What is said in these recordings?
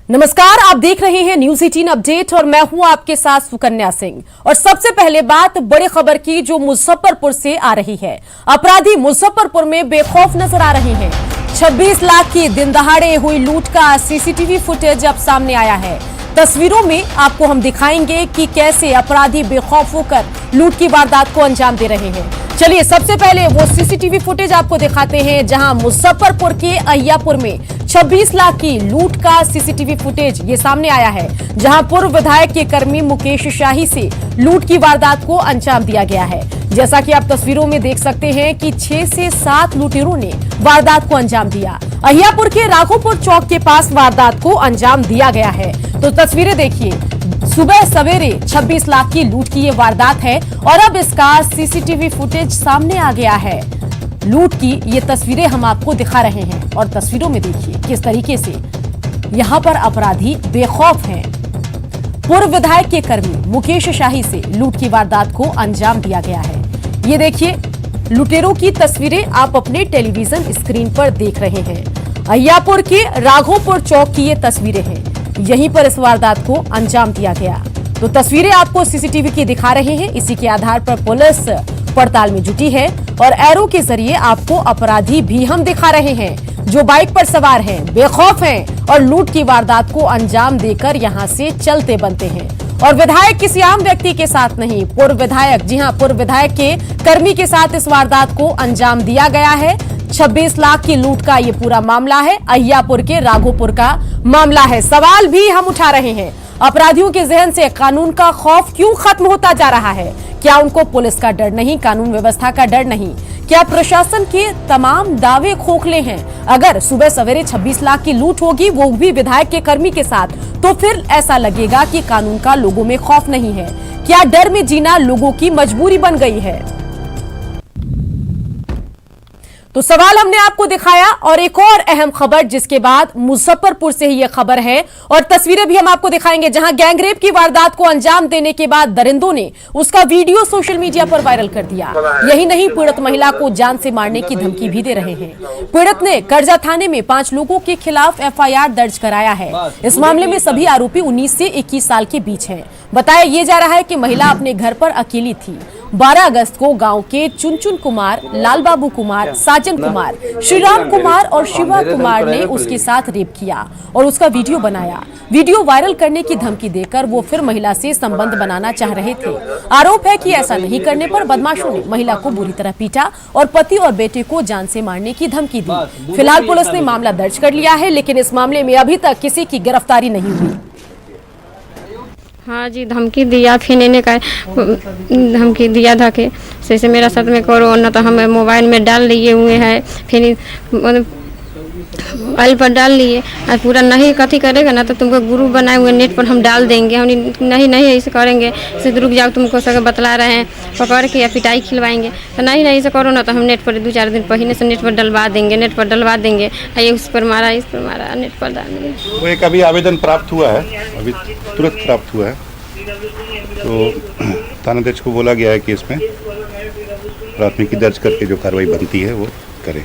नमस्कार, आप देख रहे हैं न्यूज़ 18 अपडेट और मैं हूं आपके साथ सुकन्या सिंह। और सबसे पहले बात बड़ी खबर की जो मुजफ्फरपुर से आ रही है। अपराधी मुजफ्फरपुर में बेखौफ नजर आ रहे हैं। 26 लाख की दिन दहाड़े हुई लूट का सीसीटीवी फुटेज अब सामने आया है। तस्वीरों में आपको हम दिखाएंगे कि कैसे अपराधी बेखौफ होकर लूट की वारदात को अंजाम दे रहे हैं। चलिए सबसे पहले वो सीसीटीवी फुटेज आपको दिखाते हैं जहां मुजफ्फरपुर के अहियापुर में 26 लाख की लूट का सीसीटीवी फुटेज ये सामने आया है, जहां पूर्व विधायक के कर्मी मुकेश शाही से लूट की वारदात को अंजाम दिया गया है। जैसा कि आप तस्वीरों में देख सकते हैं कि 6 से 7 लुटेरों ने वारदात को अंजाम दिया। अहियापुर के राघोपुर चौक के पास वारदात को अंजाम दिया गया है। तो तस्वीरें देखिए, सुबह सवेरे 26 लाख की लूट की ये वारदात है और अब इसका सीसीटीवी फुटेज सामने आ गया है। लूट की ये तस्वीरें हम आपको दिखा रहे हैं और तस्वीरों में देखिए किस तरीके से यहां पर अपराधी बेखौफ हैं। पूर्व विधायक के कर्मी मुकेश शाही से लूट की वारदात को अंजाम दिया गया है। ये देखिए लुटेरों की तस्वीरें आप अपने टेलीविजन स्क्रीन पर देख रहे हैं। अहियापुर के राघोपुर चौक की ये तस्वीरें हैं, यहीं पर इस वारदात को अंजाम दिया गया। तो तस्वीरें आपको सीसीटीवी की दिखा रहे हैं। इसी के आधार पर पुलिस पड़ताल में जुटी है और एरो के जरिए आपको अपराधी भी हम दिखा रहे हैं जो बाइक पर सवार हैं, बेखौफ हैं और लूट की वारदात को अंजाम देकर यहां से चलते बनते हैं। और विधायक किसी आम व्यक्ति के साथ नहीं, पूर्व विधायक, जी हां, पूर्व विधायक के कर्मी के साथ इस वारदात को अंजाम दिया गया है। 26 लाख की लूट का ये पूरा मामला है, अहियापुर के राघोपुर का मामला है। सवाल भी हम उठा रहे हैं, अपराधियों के जहन से कानून का खौफ क्यों खत्म होता जा रहा है? क्या उनको पुलिस का डर नहीं, कानून व्यवस्था का डर नहीं? क्या प्रशासन के तमाम दावे खोखले हैं? अगर सुबह सवेरे 26 लाख की लूट होगी, वो भी विधायक के कर्मी के साथ, तो फिर ऐसा लगेगा कि कानून का लोगों में खौफ नहीं है। क्या डर में जीना लोगों की मजबूरी बन गई है? तो सवाल हमने आपको दिखाया। और एक और अहम खबर जिसके बाद मुजफ्फरपुर से ही यह खबर है और तस्वीरें भी हम आपको दिखाएंगे, जहां गैंगरेप की वारदात को अंजाम देने के बाद दरिंदों ने उसका वीडियो सोशल मीडिया पर वायरल कर दिया। यही नहीं, पीड़ित महिला को जान से मारने की धमकी भी दे रहे हैं। पीड़ित ने करजा थाने में 5 लोगों के खिलाफ FIR दर्ज कराया है। इस मामले में सभी आरोपी 19 से 21 साल के बीच हैं। बताया यह जा रहा है कि महिला अपने घर पर अकेली थी। 12 अगस्त को गांव के चुनचुन कुमार, लाल बाबू कुमार, साजन कुमार, श्रीराम कुमार और शिवा कुमार ने उसके साथ रेप किया और उसका वीडियो बनाया। वीडियो वायरल करने की धमकी देकर वो फिर महिला से संबंध बनाना चाह रहे थे। आरोप है कि ऐसा नहीं करने पर बदमाशों ने महिला को बुरी तरह पीटा और पति और बेटे को जान से मारने की धमकी दी। फिलहाल पुलिस ने मामला दर्ज कर लिया है, लेकिन इस मामले में अभी तक किसी की गिरफ्तारी नहीं हुई। हाँ जी, धमकी दिया, फिर इन्हें का धमकी दिया था कि जैसे मेरा साथ में करो ना, तो हम मोबाइल में डाल लिए हुए हैं, फिर मोबाइल पर डाल लिए और पूरा नहीं कथी करेगा ना तो तुमको गुरु बनाए हुए नेट पर हम डाल देंगे। हम नहीं ऐसे करेंगे, इसे रुक जाओ, तुमको सब बतला रहे हैं, पकड़ के या पिटाई खिलवाएंगे। तो नहीं ऐसे करो ना तो हम नेट पर 2-4 दिन पहले से नेट पर डलवा देंगे, नेट पर डलवा देंगे। ये उस पर मारा, इस पर मारा, नेट पर डाल देंगे। वो एक अभी आवेदन प्राप्त हुआ है, अभी तुरंत प्राप्त हुआ है, तो थानाध्यक्ष को बोला गया है कि इसमें प्राथमिकी दर्ज करके जो कार्रवाई बनती है वो करें।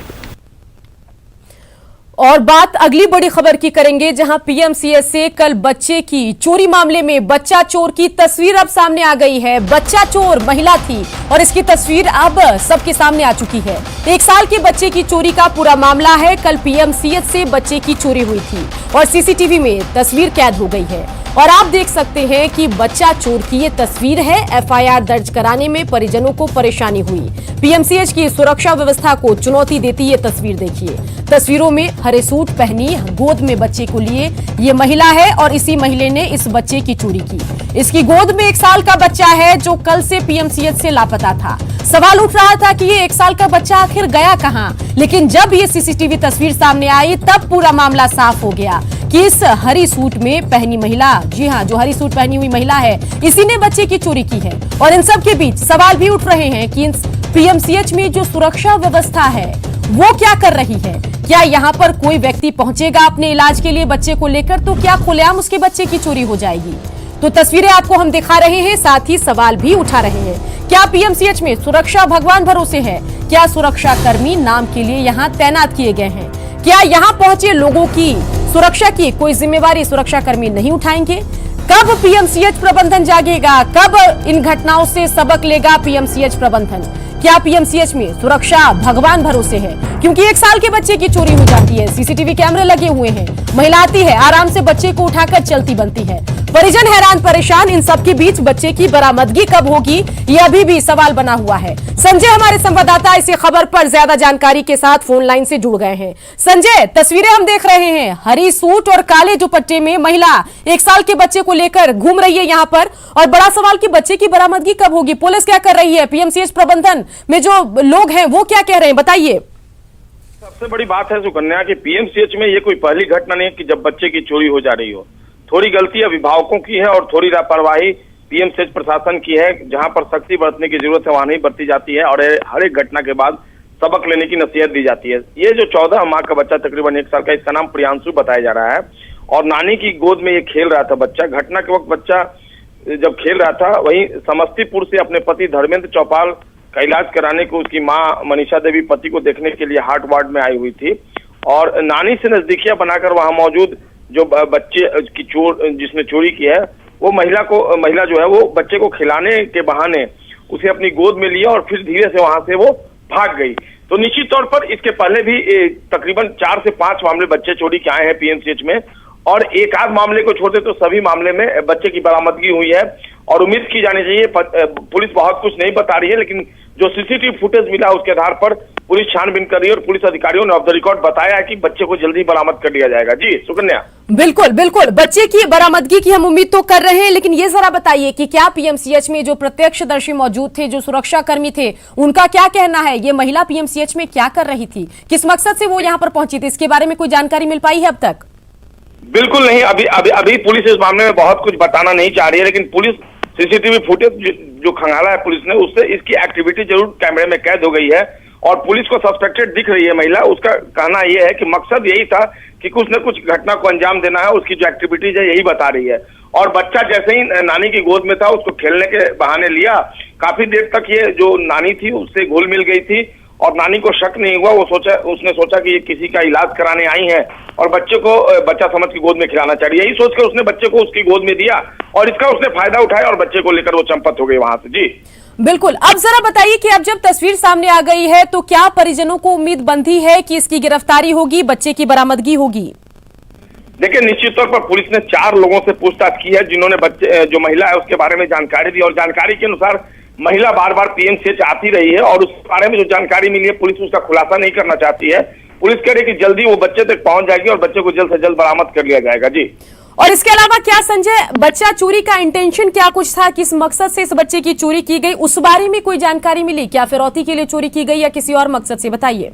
और बात अगली बड़ी खबर की करेंगे, जहां PMCH से कल बच्चे की चोरी मामले में बच्चा चोर की तस्वीर अब सामने आ गई है। बच्चा चोर महिला थी और इसकी तस्वीर अब सबके सामने आ चुकी है। 1 साल के बच्चे की चोरी का पूरा मामला है। कल PMCH से बच्चे की चोरी हुई थी और CCTV में तस्वीर कैद हो गई है और आप देख सकते हैं कि बच्चा चोर की ये तस्वीर है। FIR दर्ज कराने में परिजनों को परेशानी हुई। PMCH की सुरक्षा व्यवस्था को चुनौती देती ये तस्वीर देखिए। तस्वीरों में हरे सूट पहनी गोद में बच्चे को लिए ये महिला है और इसी महिला ने इस बच्चे की चोरी की। इसकी गोद में 1 साल का बच्चा है जो कल से PMCH से लापता था। सवाल उठ रहा था कि ये 1 साल का बच्चा आखिर गया कहां, लेकिन जब ये CCTV तस्वीर सामने आई तब पूरा मामला साफ हो गया कि इस हरी सूट में पहनी महिला, जी हां, जो हरी सूट पहनी हुई महिला है, इसी ने बच्चे की चोरी की है। और इन सब के बीच सवाल भी उठ रहे हैं कि PMCH में जो सुरक्षा व्यवस्था है वो क्या कर रही है? क्या यहाँ पर कोई व्यक्ति पहुंचेगा अपने इलाज के लिए बच्चे को लेकर, तो क्या खुलेआम उसके बच्चे की चोरी हो जाएगी? तो तस्वीरें आपको हम दिखा रहे हैं, साथ ही सवाल भी उठा रहे हैं। क्या PMCH में सुरक्षा भगवान भरोसे है? क्या सुरक्षा कर्मी नाम के लिए यहाँ तैनात किए गए हैं? क्या यहाँ पहुंचे लोगों की सुरक्षा की कोई जिम्मेवारी सुरक्षाकर्मी नहीं उठाएंगे? कब पीएमसीएच प्रबंधन जागेगा? कब इन घटनाओं से सबक लेगा पीएमसीएच प्रबंधन? क्या पीएमसीएच में सुरक्षा भगवान भरोसे है? क्योंकि 1 साल के बच्चे की चोरी हो जाती है, सीसीटीवी कैमरे लगे हुए हैं, महिला आती है, आराम से बच्चे को उठाकर चलती बनती है, परिजन हैरान परेशान। इन सबके बीच बच्चे की बरामदगी कब होगी, ये अभी भी सवाल बना हुआ है। संजय हमारे संवाददाता इसी खबर पर ज्यादा जानकारी के साथ फोन लाइन से जुड़ गए हैं। संजय, तस्वीरें हम देख रहे हैं, हरी सूट और काले दुपट्टे में महिला 1 साल के बच्चे को लेकर घूम रही है यहाँ पर, और बड़ा सवाल कि बच्चे की बरामदगी कब होगी? पुलिस क्या कर रही है? पीएमसीएच प्रबंधन में जो लोग हैं वो क्या कह रहे हैं, बताइए। सबसे बड़ी बात है सुकन्या कि पीएमसीएच में ये कोई पहली घटना नहीं है कि जब बच्चे की चोरी हो जा रही हो। थोड़ी गलती अभिभावकों की है और थोड़ी लापरवाही पीएमसीएच प्रशासन की है। जहां पर सख्ती बरतने की जरूरत है वहां नहीं बरती जाती है और हर एक घटना के बाद सबक लेने की नसीहत दी जाती है। ये जो 14 माह का बच्चा, तकरीबन 1 साल का, इसका नाम प्रियांशु बताया जा रहा है और नानी की गोद में ये खेल रहा था बच्चा। घटना के वक्त बच्चा जब खेल रहा था वहीं समस्तीपुर से अपने पति धर्मेंद्र चौपाल का इलाज कराने को उसकी मां मनीषा देवी पति को देखने के लिए हार्ट वार्ड में आई हुई थी और नानी से नजदीकियां बनाकर वहां मौजूद जो बच्चे की जिसने चोरी की है वो महिला जो है वो बच्चे को खिलाने के बहाने उसे अपनी गोद में लिया और फिर धीरे से वहां से वो भाग गई। तो निश्चित तौर पर इसके पहले भी तकरीबन 4 से 5 मामले बच्चे चोरी के आए हैं पीएमसीएच में और एक आध मामले को छोड़ते तो सभी मामले में बच्चे की बरामदगी हुई है और उम्मीद की जानी चाहिए। पुलिस बहुत कुछ नहीं बता रही है लेकिन जो सीसीटीवी फुटेज मिला उसके आधार पर पुलिस छानबीन कर रही है और पुलिस अधिकारियों ने ऑफ द रिकॉर्ड बताया है कि बच्चे को जल्दी बरामद कर लिया जाएगा। जी सुकन्या। बिल्कुल बिल्कुल, बच्चे की बरामदगी की हम उम्मीद तो कर रहे हैं, लेकिन ये जरा बताइए कि क्या पीएमसीएच में जो प्रत्यक्षदर्शी मौजूद थे, जो सुरक्षा कर्मी थे, उनका क्या कहना है? ये महिला पीएमसीएच में क्या कर रही थी, किस मकसद से वो यहाँ पर पहुंची थी, इसके बारे में कोई जानकारी मिल पाई है अब तक? बिल्कुल नहीं, अभी पुलिस इस मामले में बहुत कुछ बताना नहीं चाह रही है, लेकिन पुलिस सीसीटीवी फुटेज जो खंगाला है पुलिस ने उससे इसकी एक्टिविटी जरूर कैमरे में कैद हो गई है और पुलिस को सस्पेक्टेड दिख रही है महिला। उसका कहना यह है कि मकसद यही था कि कुछ न कुछ घटना को अंजाम देना है, उसकी जो एक्टिविटीज है यही बता रही है। और बच्चा जैसे ही नानी की गोद में था उसको खेलने के बहाने लिया, काफी देर तक ये जो नानी थी उससे घुल मिल गई थी और नानी को शक नहीं हुआ। उसने सोचा कि ये किसी का इलाज कराने आई है और बच्चे को बच्चा समझ के गोद में खिलाना चाहिए, यही सोचकर उसने बच्चे को उसकी गोद में दिया और इसका उसने फायदा उठाया और बच्चे को लेकर वो चंपत हो गई वहां से। जी बिल्कुल, अब जरा बताइए कि अब जब तस्वीर सामने आ गई है तो क्या परिजनों को उम्मीद बंधी है कि इसकी गिरफ्तारी होगी, बच्चे की बरामदगी होगी? देखिए, निश्चित तौर पर पुलिस ने 4 लोगों से पूछताछ की है जिन्होंने बच्चे जो महिला है उसके बारे में जानकारी दी और जानकारी के अनुसार महिला बार बार पीएमसीएच आती रही है और उस बारे में जो जानकारी मिली है पुलिस उसका खुलासा नहीं करना चाहती है। पुलिस कह रही है कि जल्दी वो बच्चे तक पहुंच जाएगी और बच्चे को जल्द से जल्द बरामद कर लिया जाएगा। जी, और इसके अलावा क्या संजय, बच्चा चोरी का इंटेंशन क्या कुछ था, किस मकसद से इस बच्चे की चोरी की गई, उस बारे में कोई जानकारी मिली? क्या फिरौती के लिए चोरी की गई या किसी और मकसद से, बताइए।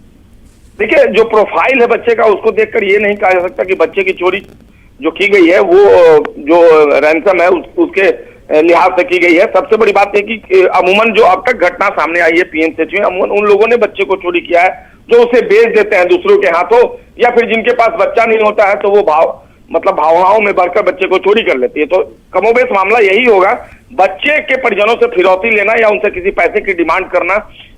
देखिए, जो प्रोफाइल है बच्चे का उसको देखकर ये नहीं कहा जा सकता कि बच्चे की चोरी जो की गई है वो जो रैंसम है उसके लिहाज से की गई है। सबसे बड़ी बात है कि अमूमन जो अब तक घटना सामने आई है पीएमसीएच में, अमूमन उन लोगों ने बच्चे को चोरी किया है जो उसे बेच देते हैं दूसरों के हाथों या फिर जिनके पास बच्चा नहीं होता है तो वो भावनाओं में बढ़कर बच्चे को चोरी कर लेती है। तो कमोबेश मामला यही होगा, बच्चे के परिजनों से फिरौती लेना या उनसे किसी पैसे की डिमांड करना,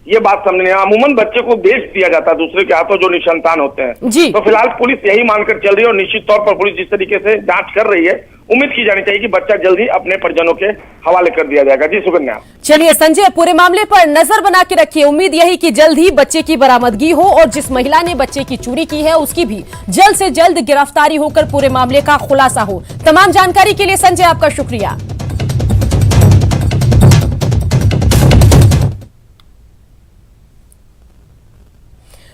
ये बात समझ नहीं। अमूमन बच्चे को बेच दिया जाता है दूसरे के हाथों जो निसंतान होते हैं। जी। तो फिलहाल पुलिस यही मानकर चल रही है और निश्चित तौर पर पुलिस जिस तरीके से जांच कर रही है उम्मीद की जानी चाहिए कि बच्चा जल्द ही अपने परिजनों के हवाले कर दिया जाएगा। जी सुकन्या। चलिए संजय, पूरे मामले पर नजर बना के रखिए, उम्मीद यही कि जल्द ही बच्चे की बरामदगी हो और जिस महिला ने बच्चे की चोरी की है उसकी भी जल्द से जल्द गिरफ्तारी होकर पूरे मामले का खुलासा हो। तमाम जानकारी के लिए संजय आपका शुक्रिया।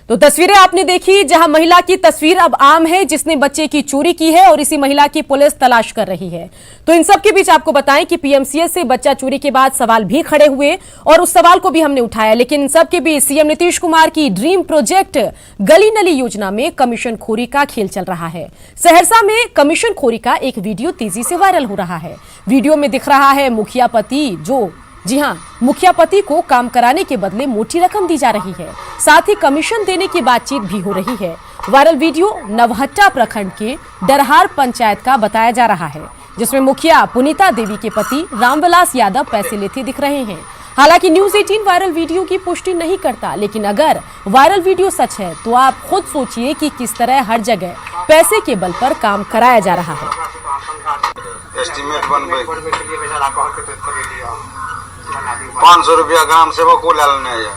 तो तस्वीरें आपने देखी, जहां महिला की तस्वीर अब आम है जिसने बच्चे की चोरी की है और इसी महिला की पुलिस तलाश कर रही है। तो इन सब के बीच आपको बताएं कि पीएमसीएच से बच्चा चोरी के बाद सवाल भी खड़े हुए और उस सवाल को भी हमने उठाया, लेकिन इन सब के बीच सीएम नीतीश कुमार की ड्रीम प्रोजेक्ट गली नली योजना में कमीशन खोरी का खेल चल रहा है। सहरसा में कमीशन खोरी का एक वीडियो तेजी से वायरल हो रहा है। वीडियो में दिख रहा है मुखिया पति, जो जी हां, मुखिया पति को काम कराने के बदले मोटी रकम दी जा रही है, साथ ही कमीशन देने की बातचीत भी हो रही है। वायरल वीडियो नवहट्टा प्रखंड के डरहार पंचायत का बताया जा रहा है, जिसमें मुखिया पुनीता देवी के पति रामविलास यादव पैसे लेते दिख रहे हैं। हालांकि न्यूज 18 वायरल वीडियो की पुष्टि नहीं करता, लेकिन अगर वायरल वीडियो सच है तो आप खुद सोचिए कि किस तरह हर जगह पैसे के बल पर काम कराया जा रहा है। एस्टीमेट बनबे 500 रुपया ग्राम सेवक को ले लेने है,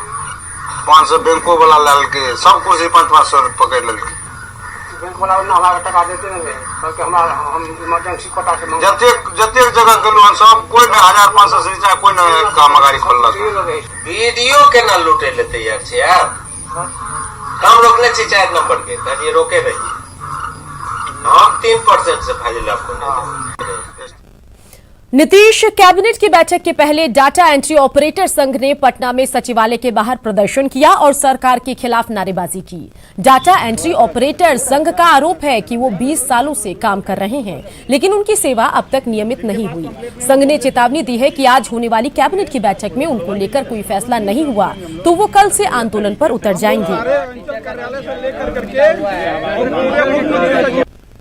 500 बैंको वाला ले के सब कुछ 500 पकड़ लेके बैंक वाला हमारा टका देते नहीं है कि हमारा हम इमरजेंसी कोटा से जते जगह के लोग सब कोई ना 1500 से नीचे कोई ना कामगारी खोललक। वीडियो के ना लूटे ले तैयार छे आप हम रोकले छे 4 नंबर के तभी रोके नहीं हम 3% से फाजिल आपको नहीं। नीतीश कैबिनेट की बैठक के पहले डाटा एंट्री ऑपरेटर संघ ने पटना में सचिवालय के बाहर प्रदर्शन किया और सरकार के खिलाफ नारेबाजी की। डाटा एंट्री ऑपरेटर संघ का आरोप है कि वो 20 सालों से काम कर रहे हैं, लेकिन उनकी सेवा अब तक नियमित नहीं हुई। संघ ने चेतावनी दी है कि आज होने वाली कैबिनेट की बैठक में उनको लेकर कोई फैसला नहीं हुआ तो वो कल से आंदोलन पर उतर जाएंगे।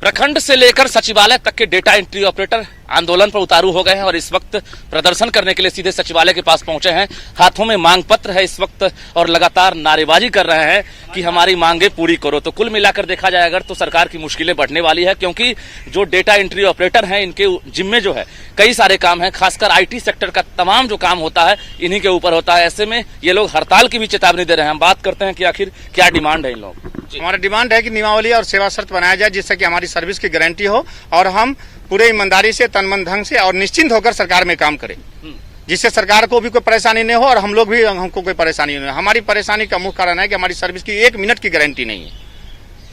प्रखंड से लेकर सचिवालय तक के डेटा एंट्री ऑपरेटर आंदोलन पर उतारू हो गए हैं और इस वक्त प्रदर्शन करने के लिए सीधे सचिवालय के पास पहुंचे हैं। हाथों में मांग पत्र है इस वक्त और लगातार नारेबाजी कर रहे हैं कि हमारी मांगे पूरी करो। तो कुल मिलाकर देखा जाए अगर तो सरकार की मुश्किलें बढ़ने वाली है, क्योंकि जो डेटा एंट्री ऑपरेटर हैं इनके जिम्मे जो है कई सारे काम है, खासकर IT सेक्टर का तमाम जो काम होता है इन्हीं के ऊपर होता है। ऐसे में ये लोग हड़ताल की भी चेतावनी दे रहे हैं। हम बात करते हैं कि आखिर क्या डिमांड है इन लोगों की। हमारा डिमांड है कि नियमावली और सेवा शर्त बनाया जाए जिससे कि हमारी सर्विस की गारंटी हो और हम पूरे ईमानदारी से तन मन धन से और निश्चिंत होकर सरकार में काम करें, जिससे सरकार को भी कोई परेशानी नहीं हो और हम लोग भी हमको कोई परेशानी नहीं हो। हमारी परेशानी का मुख्य कारण है कि हमारी सर्विस की 1 मिनट की गारंटी नहीं है,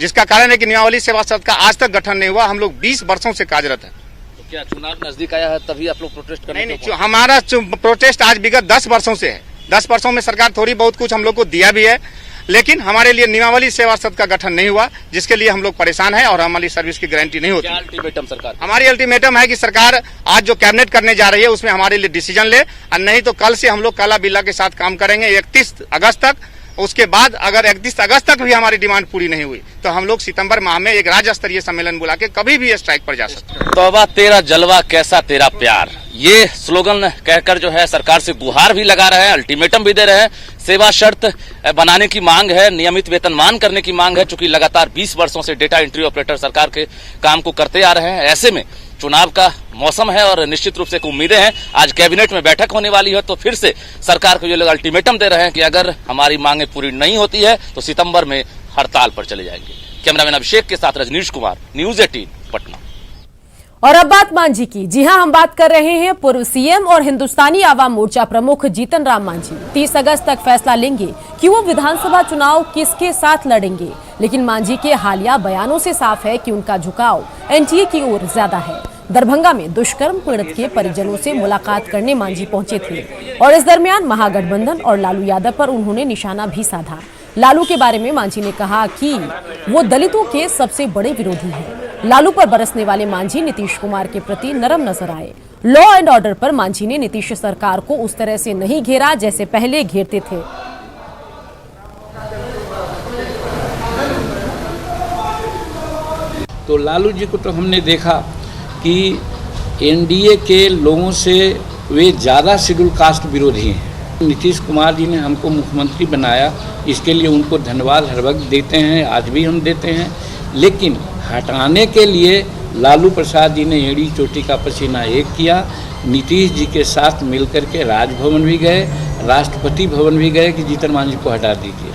जिसका कारण है कि नियमावली सेवा शर्त का आज तक गठन नहीं हुआ। हम लोग 20 वर्षों से कार्यरत है। तो क्या चुनाव नजदीक आया है तभी आप लोग प्रोटेस्ट कर रहे हैं? नहीं, हमारा प्रोटेस्ट आज विगत 10 वर्षों से है। 10 वर्षों में सरकार थोड़ी बहुत कुछ हम लोग को दिया भी है, लेकिन हमारे लिए नियमावली सेवा शर्त का गठन नहीं हुआ, जिसके लिए हम लोग परेशान हैं और हमारी सर्विस की गारंटी नहीं होती। अल्टीमेटम सरकार हमारी अल्टीमेटम है कि सरकार आज जो कैबिनेट करने जा रही है उसमें हमारे लिए डिसीजन ले, और नहीं तो कल से हम लोग काला बिल्ला के साथ काम करेंगे 31 अगस्त तक। उसके बाद अगर 31 अगस्त तक भी हमारी डिमांड पूरी नहीं हुई तो हम लोग सितंबर माह में एक राज्य स्तरीय सम्मेलन बुला के कभी भी स्ट्राइक पर जा सकते हैं। तौबा तेरा जलवा कैसा तेरा प्यार, ये स्लोगन कहकर जो है सरकार से गुहार भी लगा रहे हैं, अल्टीमेटम भी दे रहे हैं। सेवा शर्त बनाने की मांग है, नियमित वेतनमान करने की मांग है, चूंकि लगातार 20 वर्षों से डेटा एंट्री ऑपरेटर सरकार के काम को करते आ रहे हैं। ऐसे में चुनाव का मौसम है और निश्चित रूप से उम्मीदें हैं आज कैबिनेट में बैठक होने वाली है, तो फिर से सरकार को ये लोग अल्टीमेटम दे रहे हैं कि अगर हमारी मांगे पूरी नहीं होती है तो सितंबर में हड़ताल पर चले जाएंगे। कैमरामैन अभिषेक के साथ रजनीश कुमार, न्यूज 18 पटना। और अब बात मांझी की। जी हां, हम बात कर रहे हैं पूर्व सीएम और हिंदुस्तानी आवाम मोर्चा प्रमुख जीतन राम मांझी। 30 अगस्त तक फैसला लेंगे कि वो विधानसभा चुनाव किसके साथ लड़ेंगे, लेकिन मांझी के हालिया बयानों से साफ है कि उनका झुकाव एनडीए की ओर ज्यादा है। दरभंगा में दुष्कर्म पीड़ित के परिजनों से मुलाकात करने मांझी पहुंचे थे और इस दरमियान महागठबंधन और लालू यादव पर उन्होंने निशाना भी साधा। लालू के बारे में मांझी ने कहा कि वो दलितों के सबसे बड़े विरोधी हैं। लालू पर बरसने वाले मांझी नीतीश कुमार के प्रति नरम नजर आए। लॉ एंड ऑर्डर पर मांझी ने नीतीश सरकार को उस तरह से नहीं घेरा जैसे पहले घेरते थे। तो लालू जी को तो हमने देखा कि एनडीए के लोगों से वे ज़्यादा शेड्यूल कास्ट विरोधी हैं। नीतीश कुमार जी ने हमको मुख्यमंत्री बनाया, इसके लिए उनको धन्यवाद हर वक्त देते हैं, आज भी हम देते हैं। लेकिन हटाने के लिए लालू प्रसाद जी ने एड़ी चोटी का पसीना एक किया। नीतीश जी के साथ मिलकर के राजभवन भी गए, राष्ट्रपति भवन भी गए कि जीतन मांझी को हटा दीजिए।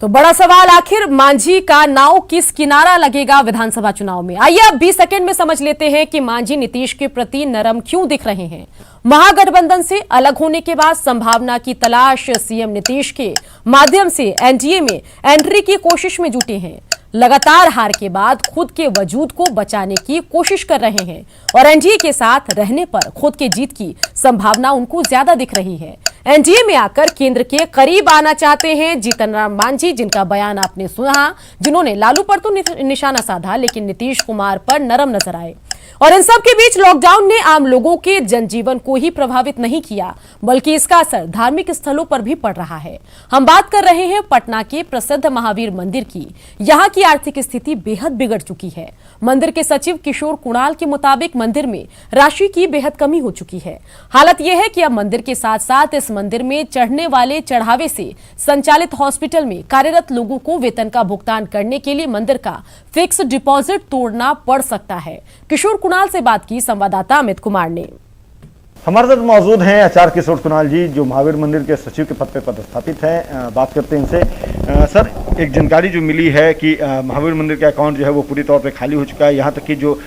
तो बड़ा सवाल, आखिर मांझी का नाव किस किनारा लगेगा विधानसभा चुनाव में? आइए अब 20 सेकंड में समझ लेते हैं कि मांझी नीतीश के प्रति नरम क्यों दिख रहे हैं। महागठबंधन से अलग होने के बाद संभावना की तलाश सीएम नीतीश के माध्यम से एनडीए में एंट्री की कोशिश में जुटे हैं। लगातार हार के बाद खुद के वजूद को बचाने की कोशिश कर रहे हैं और एनडीए के साथ रहने पर खुद के जीत की संभावना उनको ज्यादा दिख रही है। एनडीए में आकर केंद्र के करीब आना चाहते हैं जीतन राम मांझी, जिनका बयान आपने सुना, जिन्होंने लालू पर तो निशाना साधा लेकिन नीतीश कुमार पर नरम नजर आए। और इन सब के बीच लॉकडाउन ने आम लोगों के जनजीवन को ही प्रभावित नहीं किया, बल्कि इसका असर धार्मिक स्थलों पर भी पड़ रहा है। हम बात कर रहे हैं पटना के प्रसिद्ध महावीर मंदिर की। यहां की आर्थिक स्थिति बेहद बिगड़ चुकी है। मंदिर के सचिव किशोर कुणाल के मुताबिक मंदिर में राशि की बेहद कमी हो चुकी है। हालत यह है कि अब मंदिर के साथ साथ इस मंदिर में चढ़ने वाले चढ़ावे से संचालित हॉस्पिटल में कार्यरत लोगों को वेतन का भुगतान करने के लिए मंदिर का फिक्स डिपॉजिट तोड़ना पड़ सकता है। किशोर कुणाल से बात की संवाददाता अमित कुमार ने। हमारे साथ मौजूद हैं आचार्य किशोर कुणाल जी, जो महावीर मंदिर के सचिव के पद पर पदस्थापित हैं। बात करते हैं इनसे। सर, एक जानकारी जो मिली है कि महावीर मंदिर का अकाउंट जो है वो पूरी तौर पे खाली हो चुका है। यहाँ तक कि जो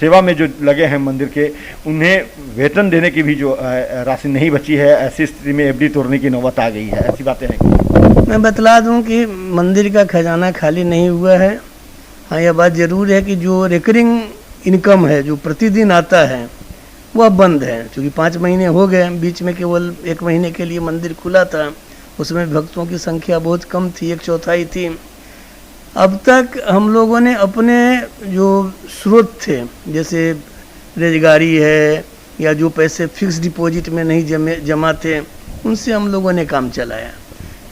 सेवा में जो लगे हैं मंदिर के, उन्हें वेतन देने की भी जो राशि नहीं बची है। ऐसी स्थिति में एफडी तोड़ने की नौबत आ गई है। ऐसी बातें हैं। मैं बतला दूं कि मंदिर का खजाना खाली नहीं हुआ है। हाँ, यह बात जरूर है कि जो रिकरिंग इनकम है, जो प्रतिदिन आता है, वह बंद है। क्योंकि 5 महीने हो गए, बीच में केवल 1 महीने के लिए मंदिर खुला था। उसमें भक्तों की संख्या बहुत कम थी, 1/4 थी। अब तक हम लोगों ने अपने जो स्रोत थे, जैसे रोजगारी है या जो पैसे फिक्स डिपॉजिट में नहीं जमा थे, उनसे हम लोगों ने काम चलाया।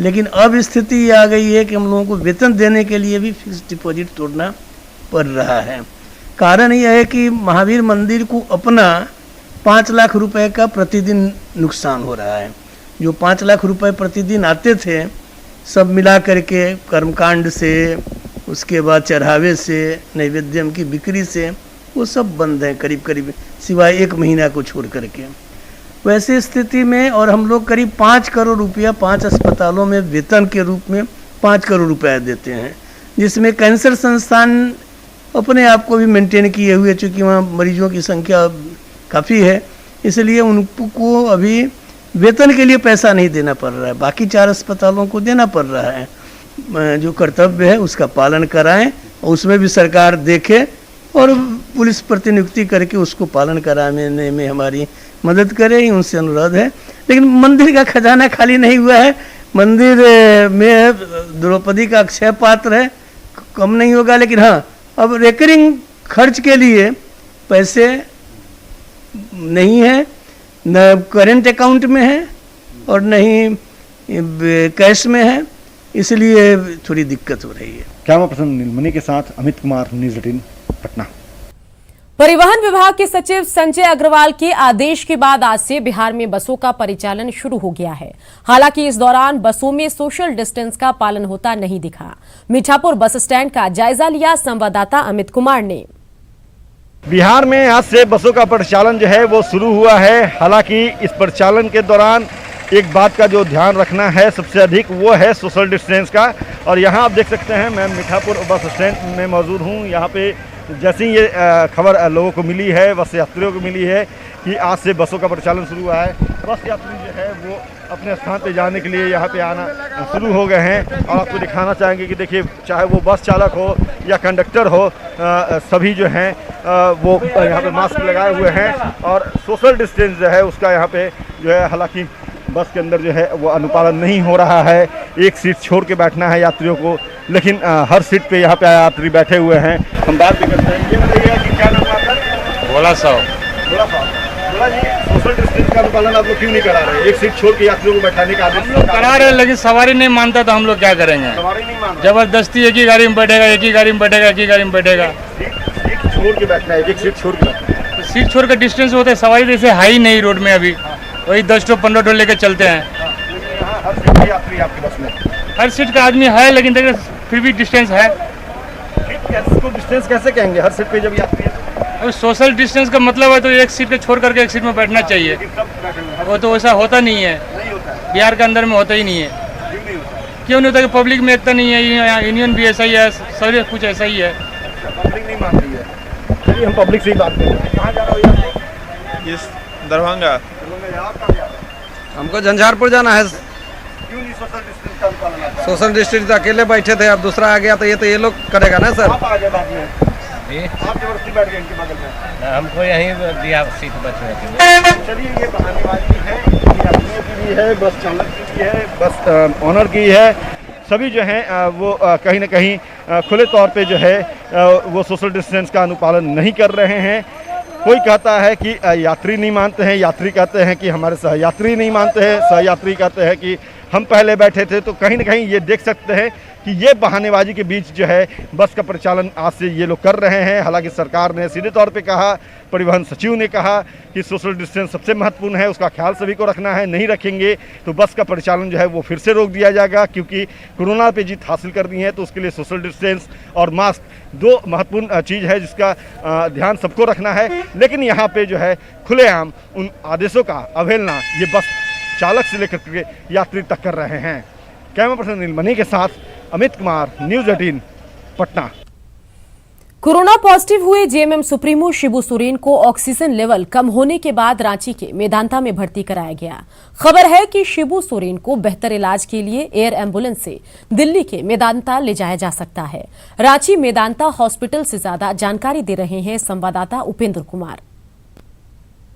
लेकिन अब स्थिति आ गई है कि हम लोगों को वेतन देने के लिए भी फिक्स डिपॉजिट तोड़ना पड़ रहा है। कारण यह है कि महावीर मंदिर को अपना 5 लाख रुपए का प्रतिदिन नुकसान हो रहा है। जो 5 लाख रुपए प्रतिदिन आते थे, सब मिला करके कर्मकांड से, उसके बाद चढ़ावे से, नैवेद्यम की बिक्री से, वो सब बंद है करीब करीब, सिवाय 1 महीना को छोड़ करके। वैसे स्थिति में और हम लोग करीब 5 करोड़ रुपया 5 अस्पतालों में वेतन के रूप में 5 करोड़ रुपया देते हैं, जिसमें कैंसर संस्थान अपने आप को भी मेंटेन किए हुए, चूँकि वहाँ मरीजों की संख्या काफ़ी है, इसलिए उनको अभी वेतन के लिए पैसा नहीं देना पड़ रहा है। बाकी 4 अस्पतालों को देना पड़ रहा है। जो कर्तव्य है उसका पालन कराएं और उसमें भी सरकार देखे और पुलिस प्रतिनियुक्ति करके उसको पालन कराने में हमारी मदद करे, उनसे अनुरोध है। लेकिन मंदिर का खजाना खाली नहीं हुआ है। मंदिर में द्रौपदी का अक्षय पात्र है, कम नहीं होगा। लेकिन हाँ, अब रिकरिंग खर्च के लिए पैसे नहीं है, न करेंट अकाउंट में है और न ही कैश में है, इसलिए थोड़ी दिक्कत हो रही है। कैमरा पर्सन नीलमणि के साथ अमित कुमार, न्यूज़ 18 पटना। परिवहन विभाग के सचिव संजय अग्रवाल के आदेश के बाद आज से बिहार में बसों का परिचालन शुरू हो गया है। हालांकि इस दौरान बसों में सोशल डिस्टेंस का पालन होता नहीं दिखा। मीठापुर बस स्टैंड का जायजा लिया संवाददाता अमित कुमार ने। बिहार में आज से बसों का परिचालन जो है वो शुरू हुआ है। हालांकि इस परिचालन के दौरान एक बात का जो ध्यान रखना है सबसे अधिक, वो है सोशल डिस्टेंस का। और यहाँ आप देख सकते हैं, मैं मीठापुर बस स्टैंड में मौजूद हूँ। यहाँ पे जैसे ही ये खबर लोगों को मिली है, बस यात्रियों को मिली है कि आज से बसों का परिचालन शुरू हुआ है, बस यात्री जो है वो अपने स्थान पे जाने के लिए यहाँ पे आना शुरू हो गए हैं। और आपको दिखाना चाहेंगे कि देखिए, चाहे वो बस चालक हो या कंडक्टर हो, सभी जो हैं वो यहाँ पे मास्क लगाए हुए हैं और सोशल डिस्टेंस जो है उसका यहाँ पे जो है, हालांकि बस के अंदर जो है वो अनुपालन नहीं हो रहा है। एक सीट छोड़ के बैठना है यात्रियों को, लेकिन हर सीट पे यहाँ पे यात्री बैठे हुए हैं। हम बात भी करते हैं। ये बताइए कि क्या नाम आपका? भोला साहब। भोला जी, सोशल डिस्टेंस का अनुपालन आप लोग क्यों नहीं करा रहे? एक सीट छोड़ के यात्रियों को बैठाने का आदेश हम लोग करा रहे हैं, लेकिन सवारी नहीं मानता तो हम लोग क्या करेंगे? सवारी नहीं मानता, जबरदस्ती एक ही गाड़ी में बैठेगा, एक ही गाड़ी में बैठेगा, एक ही गाड़ी में बैठेगा। सीट छोड़ के बैठना है, एक सीट छोड़ के बैठना है। सीट छोड़ के डिस्टेंस होता है, सवारी जैसे है ही नहीं रोड में अभी, वही 10 टो 15 टो लेके चलते हैं। हर सीट पे यात्री आपके बस में? हर सीट का आदमी है, लेकिन देखिए फिर भी डिस्टेंस है। इसको डिस्टेंस कैसे कहेंगे हर सीट पे जब यात्री है? अब सोशल डिस्टेंस का मतलब है तो एक सीट पे छोड़ करके एक सीट में बैठना चाहिए। वो तो वैसा होता नहीं है, बिहार के अंदर में होता ही नहीं है। क्यों नहीं होता? कि पब्लिक में एकता नहीं है, यूनियन भी ऐसा ही है, सभी कुछ ऐसा ही है। पब्लिक नहीं मान रही है। चलिए हम पब्लिक से ही बात करें। कहाँ जा रहे हो? दरभंगा। हमको झंझारपुर जाना है। क्यों नहीं सोशल डिस्टेंस का अनुपालन आता है? सोशल डिस्टेंस अकेले बैठे थे, अब दूसरा आ गया तो ये लोग करेगा ना सर। आप आ गए बाद में, आप जबरदस्ती बैठ गए इनके बगल में। हमको यहीं दिया सीट बचने के लिए। चलिए, ये बहानेबाजी है, यात्रियों की भी है, बस चालक की भी है, बस ऑनर की है। सभी जो हैं वो कहीं ना कहीं खुले तौर पे जो है वो सोशल डिस्टेंस का अनुपालन नहीं कर रहे हैं। कोई कहता है कि यात्री नहीं मानते हैं, यात्री कहते हैं कि हमारे सहयात्री नहीं मानते हैं, सहयात्री कहते हैं कि हम पहले बैठे थे। तो कहीं ना कहीं ये देख सकते हैं कि ये बहानेबाजी के बीच जो है बस का परिचालन आज से ये लोग कर रहे हैं। हालांकि सरकार ने सीधे तौर पे कहा, परिवहन सचिव ने कहा कि सोशल डिस्टेंस सबसे महत्वपूर्ण है, उसका ख्याल सभी को रखना है, नहीं रखेंगे तो बस का परिचालन जो है वो फिर से रोक दिया जाएगा, क्योंकि कोरोना पे जीत हासिल करनी है तो उसके लिए सोशल डिस्टेंस और मास्क दो महत्वपूर्ण चीज़ है जिसका ध्यान सबको रखना है। लेकिन यहाँ पे जो है खुलेआम उन आदेशों का अवहेलना ये बस चालक से लेकर के यात्री तक कर रहे हैं। कैमरा पर्सन नीलमणि के साथ Amit Kumar, news 18 Patna. Corona positive हुए जेएमएम सुप्रीमो शिबू सोरेन को ऑक्सीजन लेवल कम होने के बाद रांची के मेदांता में भर्ती कराया गया। खबर है कि शिबू सोरेन को बेहतर इलाज के लिए एयर एम्बुलेंस से दिल्ली के मेदांता ले जाया जा सकता है। रांची मेदांता हॉस्पिटल से ज्यादा जानकारी दे रहे हैं संवाददाता उपेंद्र कुमार।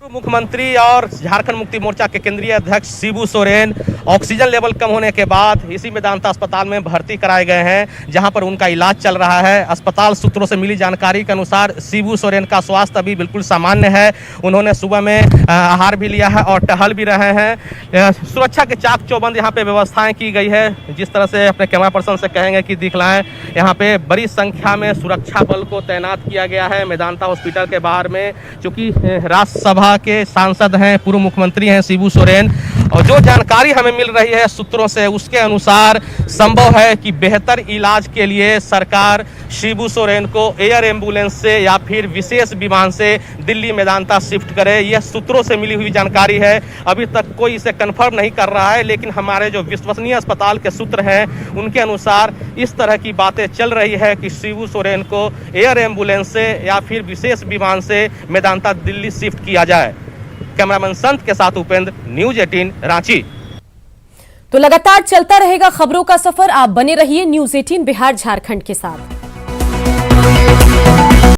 मुख्यमंत्री और झारखंड मुक्ति मोर्चा के केंद्रीय अध्यक्ष शिबू सोरेन ऑक्सीजन लेवल कम होने के बाद इसी मेदांता अस्पताल में भर्ती कराए गए हैं, जहां पर उनका इलाज चल रहा है। अस्पताल सूत्रों से मिली जानकारी के अनुसार शिबू सोरेन का स्वास्थ्य अभी बिल्कुल सामान्य है। उन्होंने सुबह में आहार भी लिया है और टहल भी रहे हैं। सुरक्षा के चाक चौबंद यहाँ पे व्यवस्थाएं की गई है। जिस तरह से अपने कैमरा पर्सन से कहेंगे कि दिखलाएं, यहाँ पे बड़ी संख्या में सुरक्षा बल को तैनात किया गया है मेदांता हॉस्पिटल के बाहर में। चूंकि राज्यसभा के सांसद हैं, पूर्व मुख्यमंत्री हैं शिबू सोरेन, और जो जानकारी हमें मिल रही है सूत्रों से उसके अनुसार संभव है कि बेहतर इलाज के लिए सरकार शिबू सोरेन को एयर एम्बुलेंस से या फिर विशेष विमान से दिल्ली मेदांता शिफ्ट करे। यह सूत्रों से मिली हुई जानकारी है। अभी तक कोई इसे कंफर्म नहीं कर रहा है, लेकिन हमारे जो विश्वसनीय अस्पताल के सूत्र हैं उनके अनुसार इस तरह की बातें चल रही है कि शिबू सोरेन को एयर एम्बुलेंस से या फिर विशेष विमान से मेदांता दिल्ली शिफ्ट किया जाए। कैमरामैन संत के साथ उपेंद्र, न्यूज़ 18 रांची। तो लगातार चलता रहेगा खबरों का सफर। आप बने रहिए न्यूज़ 18 बिहार झारखंड के साथ।